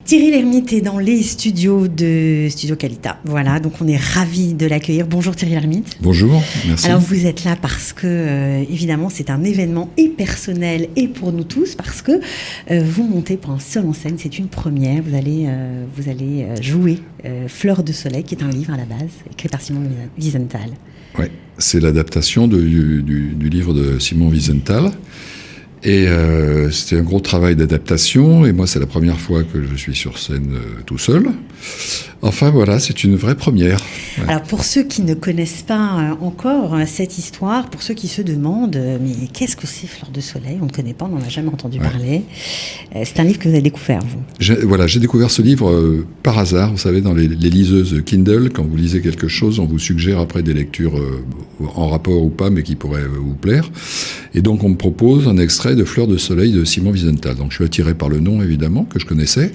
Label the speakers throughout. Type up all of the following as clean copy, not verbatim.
Speaker 1: Thierry Lhermitte est dans les studios de Studio Qualita. Voilà, donc on est ravis de l'accueillir. Bonjour Thierry Lhermitte.
Speaker 2: Bonjour, merci.
Speaker 1: Alors vous êtes là parce que, évidemment, c'est un événement et personnel et pour nous tous, parce que vous montez pour un seul en scène, c'est une première. Vous allez jouer Fleur de soleil, qui est un livre à la base, écrit par Simon Wiesenthal.
Speaker 2: Oui, c'est l'adaptation du livre de Simon Wiesenthal. Et c'était un gros travail d'adaptation, et moi c'est la première fois que je suis sur scène tout seul. Enfin voilà, c'est une vraie première. Ouais.
Speaker 1: Alors pour ceux qui ne connaissent pas encore cette histoire, pour ceux qui se demandent mais qu'est-ce que c'est Fleur de soleil, on ne connaît pas, on n'en a jamais entendu parler. C'est un livre que vous avez découvert, vous.
Speaker 2: J'ai découvert ce livre par hasard. Vous savez, dans les liseuses Kindle, quand vous lisez quelque chose, on vous suggère après des lectures en rapport ou pas, mais qui pourraient vous plaire. Et donc on me propose un extrait de Fleur de soleil de Simon Wiesenthal. Donc je suis attiré par le nom, évidemment, que je connaissais.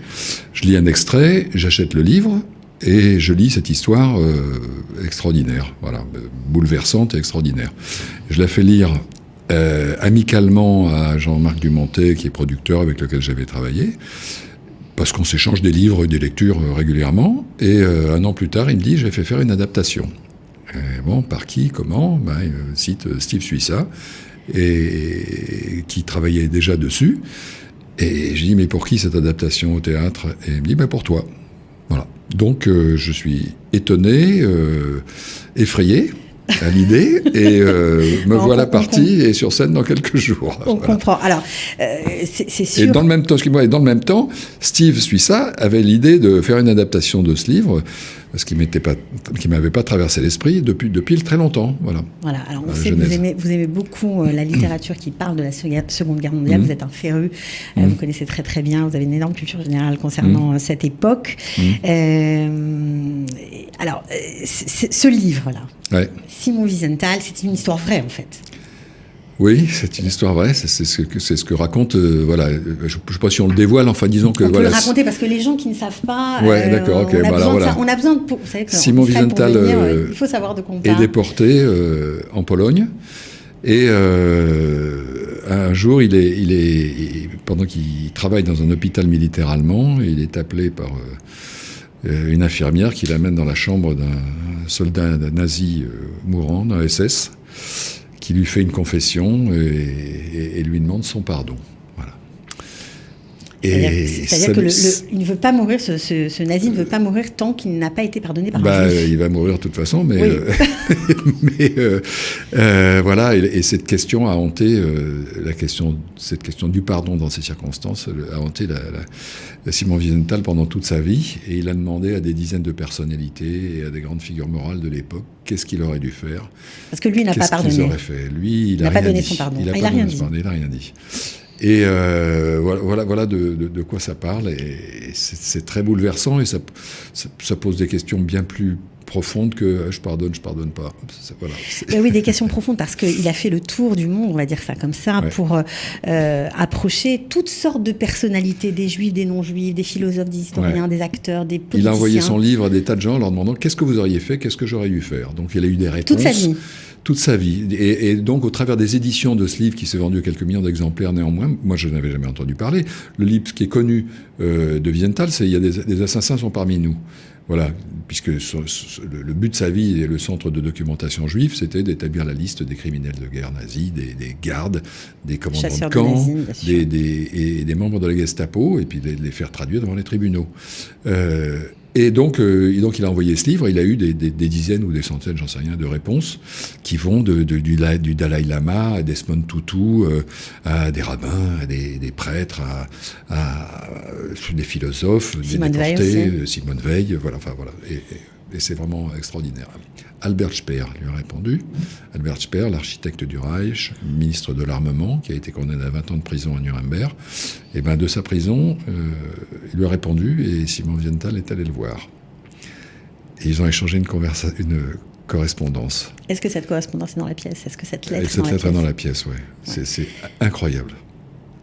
Speaker 2: Je lis un extrait, j'achète le livre et je lis cette histoire extraordinaire, voilà, bouleversante et extraordinaire. Je la fais lire amicalement à Jean-Marc Dumontet, qui est producteur avec lequel j'avais travaillé, parce qu'on s'échange des livres et des lectures régulièrement. Et un an plus tard, il me dit « j'ai fait faire une adaptation ». Bon, par qui, comment? Il cite Steve Suissa, et qui travaillait déjà dessus. Et je dis, mais pour qui cette adaptation au théâtre? Et il me dit, pour toi. Voilà. Donc, je suis étonné, effrayé à l'idée, et me voilà parti et sur scène dans quelques jours.
Speaker 1: On comprend. Alors, c'est sûr.
Speaker 2: Et dans le même temps, Steve Suissa avait l'idée de faire une adaptation de ce livre, ce qui m'avait pas traversé l'esprit depuis très longtemps. Voilà.
Speaker 1: Alors on sait que vous aimez beaucoup la littérature qui parle de la Seconde Guerre mondiale. Vous êtes un féru, vous connaissez très très bien, vous avez une énorme culture générale concernant cette époque. Alors, ce livre-là, Simon Wiesenthal, c'est une histoire vraie en fait.
Speaker 2: Oui, c'est une histoire vraie, c'est ce que raconte, voilà, je ne sais pas si on le dévoile, enfin disons que...
Speaker 1: On peut le raconter parce que les gens qui ne savent pas,
Speaker 2: d'accord, ok,
Speaker 1: on a besoin de... Vous savez que
Speaker 2: Simon Wiesenthal
Speaker 1: il faut savoir de quoi on parle.
Speaker 2: est déporté en Pologne, et un jour, pendant qu'il travaille dans un hôpital militaire allemand, il est appelé par une infirmière qui l'amène dans la chambre d'un soldat nazi mourant, d'un SS, qui lui fait une confession et lui demande son pardon. Voilà.
Speaker 1: C'est-à-dire qu'il ne veut pas mourir, ce nazi ne veut pas mourir tant qu'il n'a pas été pardonné par un juif.
Speaker 2: Il va mourir de toute façon, mais, voilà, et cette question a hanté, cette question du pardon dans ces circonstances a hanté Simon Wiesenthal pendant toute sa vie, et il a demandé à des dizaines de personnalités et à des grandes figures morales de l'époque qu'est-ce qu'il aurait dû faire.
Speaker 1: Parce que lui, il n'a pas pardonné.
Speaker 2: Qu'est-ce qu'ils auraient fait? Lui, il n'a
Speaker 1: pas donné son pardon.
Speaker 2: Il n'a rien dit. Et voilà de quoi ça parle, et c'est très bouleversant, et ça pose des questions bien plus profondes que je pardonne pas. Voilà.
Speaker 1: Oui, des questions profondes, parce qu'il a fait le tour du monde, on va dire ça comme ça, pour approcher toutes sortes de personnalités, des juifs, des non-juifs, des philosophes, des historiens, des acteurs, des politiciens.
Speaker 2: Il a envoyé son livre à des tas de gens en leur demandant qu'est-ce que vous auriez fait, qu'est-ce que j'aurais dû faire. Donc il a eu des réponses. Toute sa vie. Et donc, au travers des éditions de ce livre, qui s'est vendu à quelques millions d'exemplaires néanmoins, moi, je n'avais jamais entendu parler. Le livre qui est connu de Wiesenthal, c'est « Il y a des assassins sont parmi nous ». Voilà, puisque le but de sa vie et le centre de documentation juif, c'était d'établir la liste des criminels de guerre nazis, des gardes, des commandants de camp, et des membres de la Gestapo, et puis de les faire traduire devant les tribunaux. Et donc, il a envoyé ce livre. Il a eu des dizaines ou des centaines, j'en sais rien, de réponses qui vont du Dalai Lama à Desmond Tutu, à des rabbins, à des prêtres, à des philosophes,
Speaker 1: Simone Veil,
Speaker 2: Simone Veil, voilà. Et c'est vraiment extraordinaire. Albert Speer lui a répondu. Albert Speer, l'architecte du Reich, ministre de l'Armement, qui a été condamné à 20 ans de prison à Nuremberg. Et de sa prison, il lui a répondu, et Simon Wiesenthal est allé le voir. Et ils ont échangé une correspondance.
Speaker 1: Est-ce que cette correspondance est dans la pièce? Est-ce que cette lettre
Speaker 2: est dans la pièce? Oui. C'est incroyable.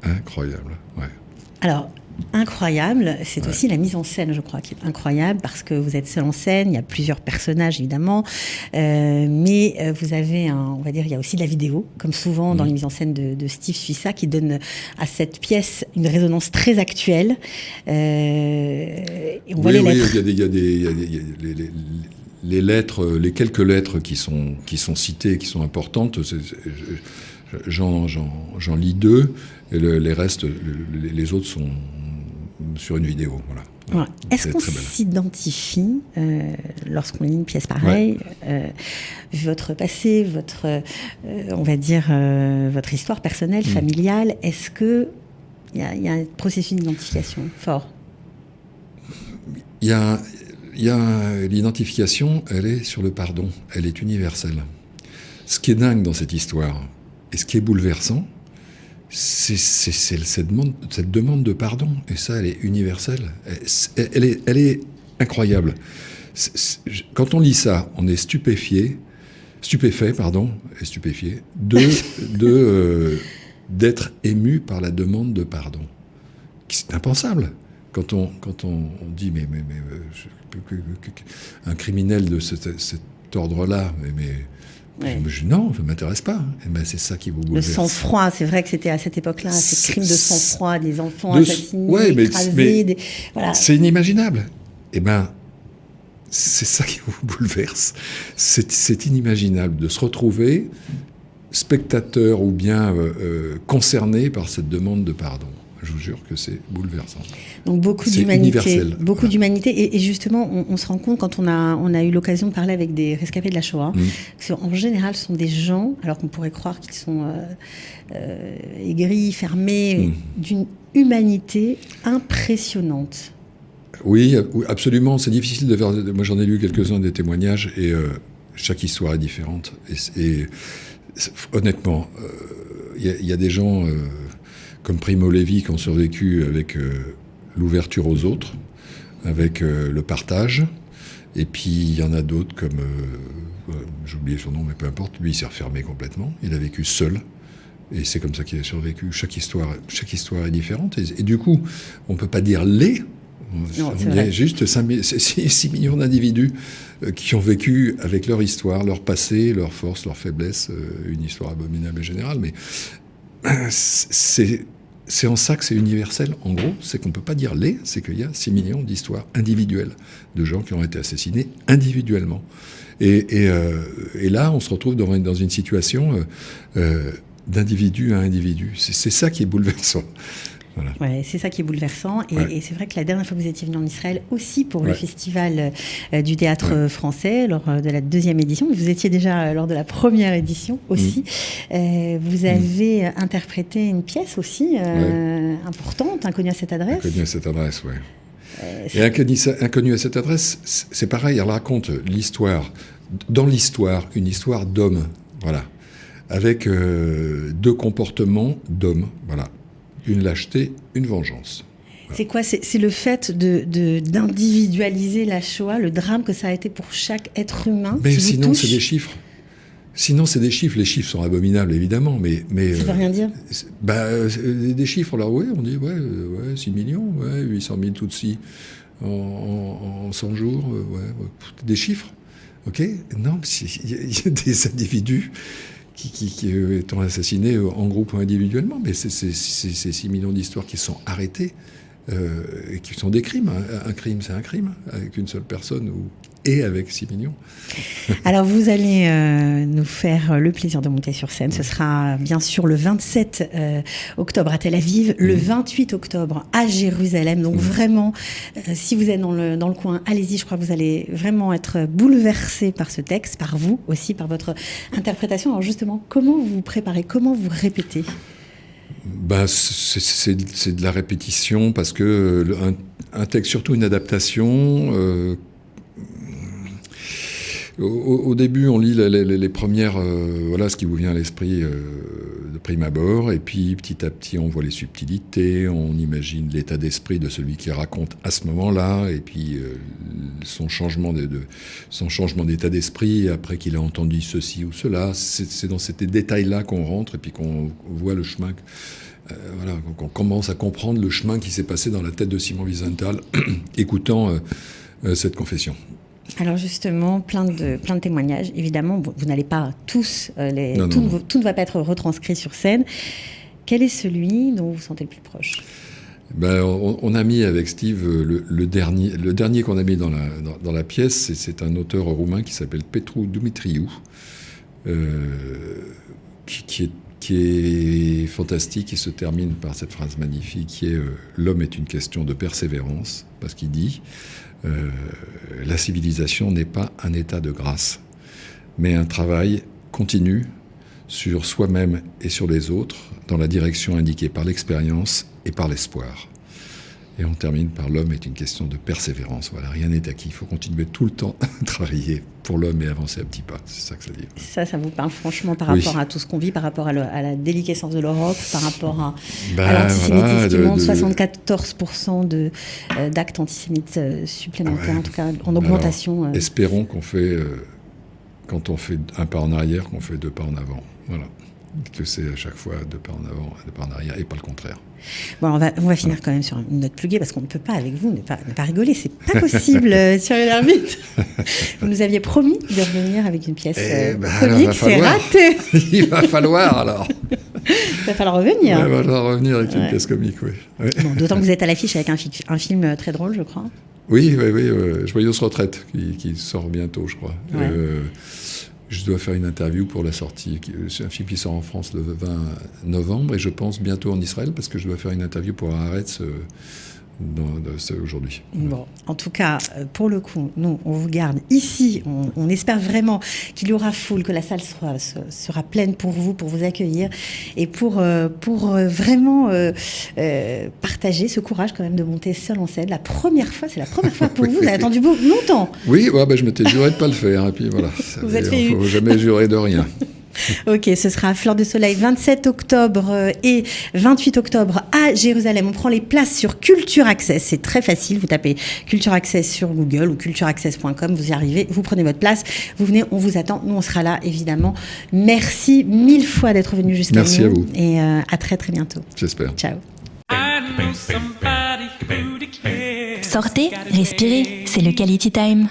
Speaker 2: Incroyable, ouais.
Speaker 1: Alors, incroyable, c'est aussi la mise en scène, je crois, qui est incroyable, parce que vous êtes seul en scène, il y a plusieurs personnages évidemment, mais vous avez on va dire, il y a aussi de la vidéo, comme souvent dans les mises en scène de Steve Suissa, qui donne à cette pièce une résonance très actuelle. Et on voit les lettres.
Speaker 2: Oui, il y a les lettres, les quelques lettres qui sont citées, qui sont importantes. J'en lis 2, et les restes, les autres sont sur une vidéo. Voilà.
Speaker 1: Voilà. Est-ce qu'on s'identifie lorsqu'on lit une pièce pareille, vu votre passé, on va dire, votre histoire personnelle, familiale, est-ce qu'il y a un processus d'identification fort?
Speaker 2: Il y a l'identification, elle est sur le pardon, elle est universelle. Ce qui est dingue dans cette histoire, et ce qui est bouleversant, c'est cette demande de pardon. Et ça, elle est universelle. Elle est incroyable. Quand on lit ça, on est stupéfié d'être ému par la demande de pardon. C'est impensable. Quand on dit un criminel de cet ordre-là, non, ça ne m'intéresse pas. Et ben, c'est ça qui vous bouleverse.
Speaker 1: Le sang-froid, c'est vrai que c'était à cette époque-là, ces crimes de sang-froid, des enfants assassinés, écrasés. Voilà.
Speaker 2: C'est inimaginable. Et ben, c'est ça qui vous bouleverse. C'est inimaginable de se retrouver spectateur ou bien concerné par cette demande de pardon. Je vous jure que c'est bouleversant.
Speaker 1: Donc beaucoup d'humanité. Et justement, on se rend compte quand on a eu l'occasion de parler avec des rescapés de la Shoah, qu'en général, ce sont des gens, alors qu'on pourrait croire qu'ils sont aigris, fermés, d'une humanité impressionnante.
Speaker 2: Oui, absolument. C'est difficile de faire. Moi, j'en ai lu quelques-uns des témoignages et chaque histoire est différente. Et honnêtement, il y a des gens comme Primo Levi qui ont survécu avec l'ouverture aux autres, avec le partage. Et puis il y en a d'autres comme, j'ai oublié son nom, mais peu importe, lui il s'est refermé complètement, il a vécu seul. Et c'est comme ça qu'il a survécu. Chaque histoire est différente. Et du coup, on ne peut pas dire les. Il y a juste 6 millions d'individus qui ont vécu avec leur histoire, leur passé, leurs forces, leurs faiblesses, une histoire abominable et générale. Mais c'est en ça que c'est universel, en gros. C'est qu'on ne peut pas dire les, c'est qu'il y a 6 millions d'histoires individuelles, de gens qui ont été assassinés individuellement. Et là, on se retrouve dans une situation d'individu à individu. C'est ça qui est bouleversant. Voilà.
Speaker 1: Ouais, c'est ça qui est bouleversant. Et c'est vrai que la dernière fois que vous étiez venu en Israël, aussi pour le festival du théâtre français, lors de la 2e édition, vous étiez déjà lors de la 1re édition aussi, vous avez interprété une pièce aussi importante, Inconnue à cette adresse.
Speaker 2: Inconnue à cette adresse, oui. Et Inconnue à cette adresse, c'est pareil, elle raconte l'histoire, dans l'histoire, une histoire d'hommes, voilà, avec 2 comportements d'hommes, voilà. Une lâcheté, une vengeance.
Speaker 1: Voilà. C'est quoi ? C'est le fait d'individualiser la Shoah, le drame que ça a été pour chaque être humain.
Speaker 2: Mais sinon, c'est des chiffres. Les chiffres sont abominables, évidemment, mais
Speaker 1: ça veut rien dire.
Speaker 2: Des chiffres, là, on dit 6 millions, 800 000 Tutsis en 100 jours, des chiffres, ok ? Non, il y a des individus qui étant assassinés en groupe ou individuellement, mais c'est 6 millions d'histoires qui sont arrêtées et qui sont des crimes. Un crime, c'est un crime, avec une seule personne et avec 6 millions.
Speaker 1: Alors, vous allez nous faire le plaisir de monter sur scène. Ce sera bien sûr le 27 octobre à Tel Aviv, le 28 octobre à Jérusalem. Donc vraiment, si vous êtes dans le coin, allez-y. Je crois que vous allez vraiment être bouleversé par ce texte, par vous aussi, par votre interprétation. Alors justement, comment vous vous préparez ? Comment vous répétez ?
Speaker 2: C'est de la répétition, parce que un texte, surtout une adaptation... Au début, on lit les premières, ce qui vous vient à l'esprit de prime abord, et puis petit à petit, on voit les subtilités, on imagine l'état d'esprit de celui qui raconte à ce moment-là, et puis son changement d'état d'esprit après qu'il a entendu ceci ou cela. C'est dans ces détails-là qu'on rentre et puis qu'on voit le chemin. Qu'on commence à comprendre le chemin qui s'est passé dans la tête de Simon Wiesenthal, écoutant cette confession.
Speaker 1: Alors justement, plein de témoignages. Évidemment, vous n'allez pas tous, tout ne va pas être retranscrit sur scène. Quel est celui dont vous vous sentez le plus proche ?
Speaker 2: On a mis avec Steve le dernier qu'on a mis dans la pièce, c'est un auteur roumain qui s'appelle Petru Dumitriu, qui est fantastique, qui se termine par cette phrase magnifique qui est l'homme est une question de persévérance, parce qu'il dit la civilisation n'est pas un état de grâce, mais un travail continu sur soi-même et sur les autres, dans la direction indiquée par l'expérience et par l'espoir. Et on termine par l'homme est une question de persévérance. Voilà, rien n'est acquis. Il faut continuer tout le temps à travailler pour l'homme et avancer à petits pas. C'est ça que ça dit.
Speaker 1: Ça vous parle franchement par rapport à tout ce qu'on vit, par rapport à la déliquescence de l'Europe, par rapport à l'antisémitisme qui monte 74% d'actes antisémites supplémentaires, en tout cas en augmentation.
Speaker 2: Alors, espérons qu'on fait, quand on fait un pas en arrière, qu'on fait 2 pas en avant. Voilà. Que c'est à chaque fois 2 pas en avant, 2 pas en arrière, et pas le contraire.
Speaker 1: Bon, on va finir quand même sur une note plus gaie, parce qu'on ne peut pas, avec vous, ne pas rigoler. C'est pas possible, Cyril Lhermitte. Vous nous aviez promis de revenir avec une pièce comique, c'est raté.
Speaker 2: Il va falloir, alors.
Speaker 1: Il va falloir revenir.
Speaker 2: Il va falloir revenir avec une pièce comique, oui.
Speaker 1: Bon, d'autant que vous êtes à l'affiche avec un film très drôle, je crois.
Speaker 2: Oui, Joyeuse retraite, qui sort bientôt, je crois. Ouais. Je dois faire une interview pour la sortie. C'est un film qui sort en France le 20 novembre et je pense bientôt en Israël parce que je dois faire une interview pour Haaretz aujourd'hui.
Speaker 1: Bon, en tout cas, pour le coup, nous, on vous garde ici. On espère vraiment qu'il y aura foule, que la salle sera pleine pour vous accueillir et pour vraiment partager ce courage quand même de monter seul en scène. C'est la première fois pour vous. Vous avez attendu longtemps. Oui,
Speaker 2: je m'étais juré de ne pas le faire. Et puis voilà.
Speaker 1: Vous êtes fait.
Speaker 2: Il ne faut jamais jurer de rien.
Speaker 1: Ok, ce sera à Fleur de Soleil 27 octobre et 28 octobre à Jérusalem. On prend les places sur Culture Access. C'est très facile. Vous tapez Culture Access sur Google ou cultureaccess.com. Vous y arrivez, vous prenez votre place. Vous venez, on vous attend. Nous, on sera là, évidemment. Merci 1000 fois d'être venu jusqu'à nous.
Speaker 2: Merci à vous.
Speaker 1: Et à très, très bientôt.
Speaker 2: J'espère.
Speaker 1: Ciao.
Speaker 3: Sortez, respirez. C'est le Quality Time.